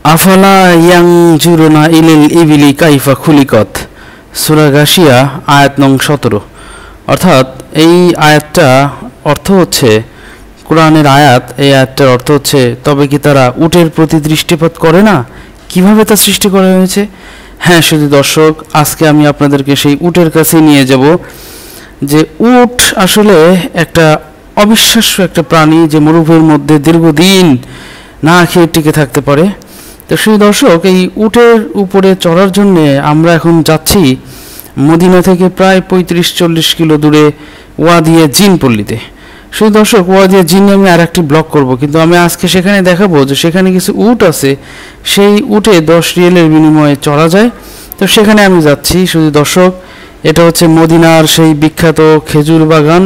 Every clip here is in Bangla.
আফালা ইয়ানজুরুনা ইলিল ইবিলি কাইফা খুলিকত, সূরা গাশিয়া আয়াত নং 17। অর্থাৎ এই আয়াতটা অর্থ হচ্ছে, কোরআনের আয়াত, এই আয়াতটার অর্থ হচ্ছে, তবে কি তারা উটের প্রতি দৃষ্টিপাত করে না, কিভাবে তা সৃষ্টি করা হয়েছে। হ্যাঁ শুধু দর্শক, আজকে আমি আপনাদেরকে সেই উটের কাছে নিয়ে যাব, যে উট আসলে একটা অবিশ্বাস্য একটা প্রাণী, যে মরুভূমির মধ্যে দীর্ঘদিন না খেয়ে টিকে থাকতে পারে। তো সেই দর্শক, এই উটের উপরে চড়ার জন্যে আমরা এখন যাচ্ছি মদিনা থেকে প্রায় 35-40 কিলো দূরে ওয়াদিয়া জিন পল্লীতে। সেই দর্শক, ওয়াদিয়া জিন আমি আর একটি ব্লগ করব, কিন্তু আমি আজকে সেখানে দেখাবো যে সেখানে কিছু উট আছে, সেই উটে 10 রিয়ালের বিনিময়ে চড়া যায়। তো সেখানে আমি যাচ্ছি। শুধু দর্শক, এটা হচ্ছে মদিনার সেই বিখ্যাত খেজুর বাগান,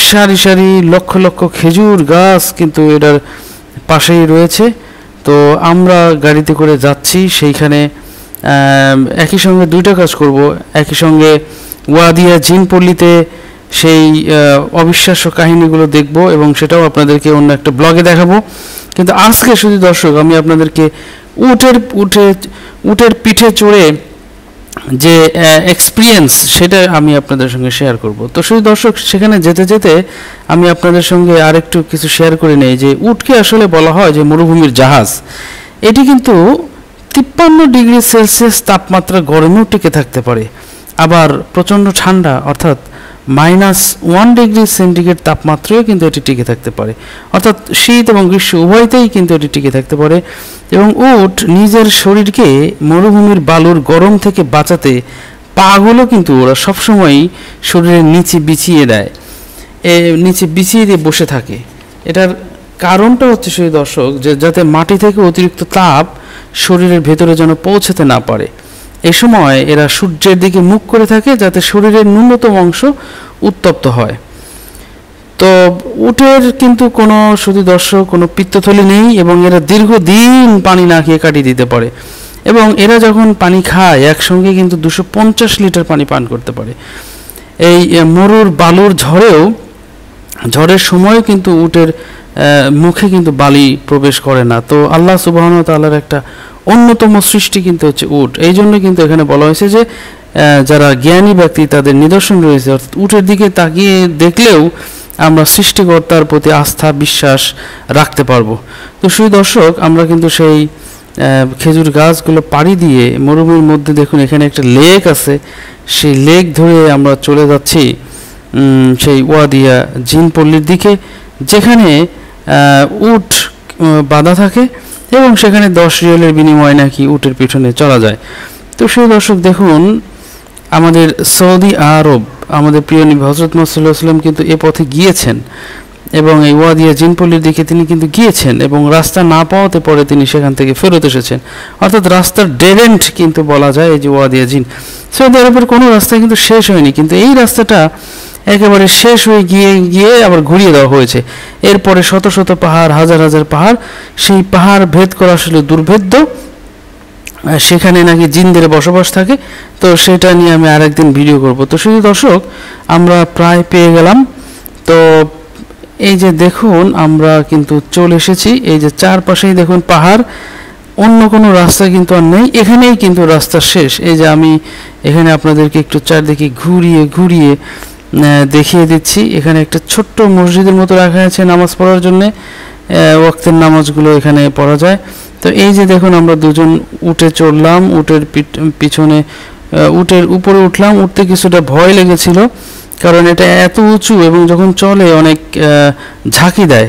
সারি সারি লক্ষ লক্ষ খেজুর গাছ কিন্তু এটার পাশেই রয়েছে। তো আমরা গাড়িতে করে যাচ্ছি সেইখানে, একই সঙ্গে দুইটা কাজ করব। একই সঙ্গে ওয়াদিয়া জিন পল্লীতে সেই অবিশ্বাস্য কাহিনীগুলো দেখব এবং সেটাও আপনাদেরকে অন্য একটা ব্লগে দেখাবো। কিন্তু আজকে শুধু দর্শক, আমি আপনাদেরকে উটের পিঠে চড়ে যে এক্সপিরিয়েন্স, সেটা আমি আপনাদের সঙ্গে শেয়ার করব। তো শুধু দর্শক, সেখানে যেতে যেতে আমি আপনাদের সঙ্গে আরেকটু কিছু শেয়ার করে নেই, যে উটকে আসলে বলা হয় যে মরুভূমির জাহাজ। এটি কিন্তু 53 ডিগ্রি সেলসিয়াস তাপমাত্রা গরমেও টিকে থাকতে পারে, আবার প্রচণ্ড ঠান্ডা অর্থাৎ -1 ডিগ্রি সেন্টিগ্রেড তাপমাত্রায়ও কিন্তু এটি টিকে থাকতে পারে। অর্থাৎ শীত এবং গ্রীষ্ম উভয়তেই কিন্তু এটি টিকে থাকতে পারে। এবং উট নিজের শরীরকে মরুভূমির বালুর গরম থেকে বাঁচাতে পাগুলো কিন্তু ওরা সবসময়ই শরীরের নিচে বিছিয়ে দেয়, নিচে বিছিয়ে দিয়ে বসে থাকে। এটার কারণটা হচ্ছে সেই দর্শক, যে যাতে মাটি থেকে অতিরিক্ত তাপ শরীরের ভেতরে যেন পৌঁছাতে না পারে। এই সময় এরা সূর্যের দিকে মুখ করে থাকে, যাতে শরীরের ন্যূনতম অংশ উত্তপ্ত হয়। তো উটের কিন্তু কোনো, শুধু দর্শক, কোনো পিত্তথলি নেই এবং এরা দীর্ঘদিন পানি না খেয়ে কাটিয়ে দিতে পারে। এবং এরা যখন পানি খায় একসঙ্গে কিন্তু 250 লিটার পানি পান করতে পারে। এই মরুর বালুর ঝড়ের সময়ও কিন্তু উটের মুখে কিন্তু বালি প্রবেশ করে না। তো আল্লাহ সুবহানাহু ওয়া তাআলার একটা অন্যতম সৃষ্টি কিন্তু হচ্ছে উট। এই জন্য কিন্তু এখানে বলা হয়েছে যে যারা জ্ঞানী ব্যক্তি তাদের নিদর্শন রয়েছে, অর্থাৎ উটের দিকে তাকিয়ে দেখলেও আমরা সৃষ্টিকর্তার প্রতি আস্থা বিশ্বাস রাখতে পারবো। তো সেই দর্শক, আমরা কিন্তু সেই খেজুর গাছগুলো পাড়ি দিয়ে মরুভূমির মধ্যে, দেখুন এখানে একটা লেক আছে, সেই লেক ধরে আমরা চলে যাচ্ছি সেই ওয়াদিয়া জিন পল্লীর দিকে, যেখানে উট বাঁধা থাকে এবং সেখানে 10 রিয়ালের বিনিময়ে নাকি উটের পিছনে চলা যায়। তো সেই দর্শক দেখুন, আমাদের সৌদি আরব, আমাদের প্রিয় নবী হযরত মুহাম্মদ সাল্লাল্লাহু আলাইহি ওয়াসাল্লাম কিন্তু এ পথে গিয়েছেন এবং এই ওয়াদিয়া জিন পল্লীর দিকে তিনি কিন্তু গিয়েছেন এবং রাস্তা না পাওয়াতে পরে তিনি সেখান থেকে ফেরত এসেছেন। অর্থাৎ রাস্তার ডেড এন্ড কিন্তু বলা যায় এই যে ওয়াদিয়া জিন। সৌদি আরবের কোনো রাস্তা কিন্তু শেষ হয়নি, কিন্তু এই রাস্তাটা একেবারে শেষ হয়ে গিয়ে আবার ঘুরিয়ে দেওয়া হয়েছে। এরপরে শত শত পাহাড়, হাজার হাজার পাহাড়, সেই পাহাড় ভেদ করা আসলে দুর্ভেদ্য। সেখানে নাকি জিনদের বসবাস থাকে। তো সেটা নিয়ে আমি আরেকদিন ভিডিও করব। তো শুধু দর্শক, আমরা প্রায় পেয়ে গেলাম। তো এই যে দেখুন, আমরা কিন্তু চলে এসেছি। এই যে চারপাশেই দেখুন পাহাড়, অন্য কোনো রাস্তা কিন্তু আর নেই, এখানেই কিন্তু রাস্তা শেষ। এই যে আমি এখানে আপনাদেরকে একটু চারদিকে ঘুরিয়ে দেখিয়ে দিচ্ছি। এখানে একটা ছোট্ট মসজিদের মতো রাখা আছে নামাজ পড়ার জন্যে, ওয়াক্তের নামাজগুলো এখানে পড়া যায়। তো এই যে দেখুন, আমরা দুজন উটে চড়লাম, উটের পিছনে, উটের উপরে উঠলাম। উঠতে কিছুটা ভয় লেগেছিল, কারণ এটা এত উঁচু এবং যখন চলে অনেক ঝাঁকি দেয়।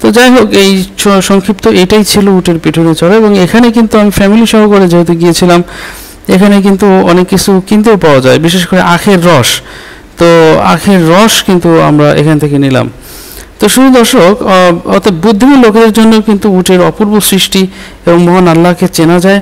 তো যাই হোক, এই সংক্ষিপ্ত এটাই ছিল উটের পিছনে চড়া। এবং এখানে কিন্তু আমি ফ্যামিলি সহকারে যেহেতু গিয়েছিলাম, এখানে কিন্তু অনেক কিছু কিনতেও পাওয়া যায়, বিশেষ করে আখের রস। তো আখের রস কিন্তু আমরা এখান থেকে নিলাম। তো শুধু দর্শক, অর্থাৎ বুদ্ধিমান লোকেদের জন্য কিন্তু উটের অপূর্ব সৃষ্টি এবং মহান আল্লাহকে চেনা যায়।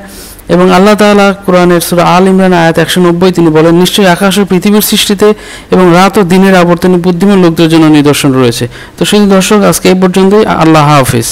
এবং আল্লাহ তাআলা কোরআনের সূরা আল ইমরান আয়াত 190 তিনি বলেন, নিশ্চয়ই আকাশ ও পৃথিবীর সৃষ্টিতে এবং রাত ও দিনের আবর্তনে বুদ্ধিমান লোকদের জন্য নিদর্শন রয়েছে। তো শুধু দর্শক, আজকে এই পর্যন্তই। আল্লাহ হাফেজ।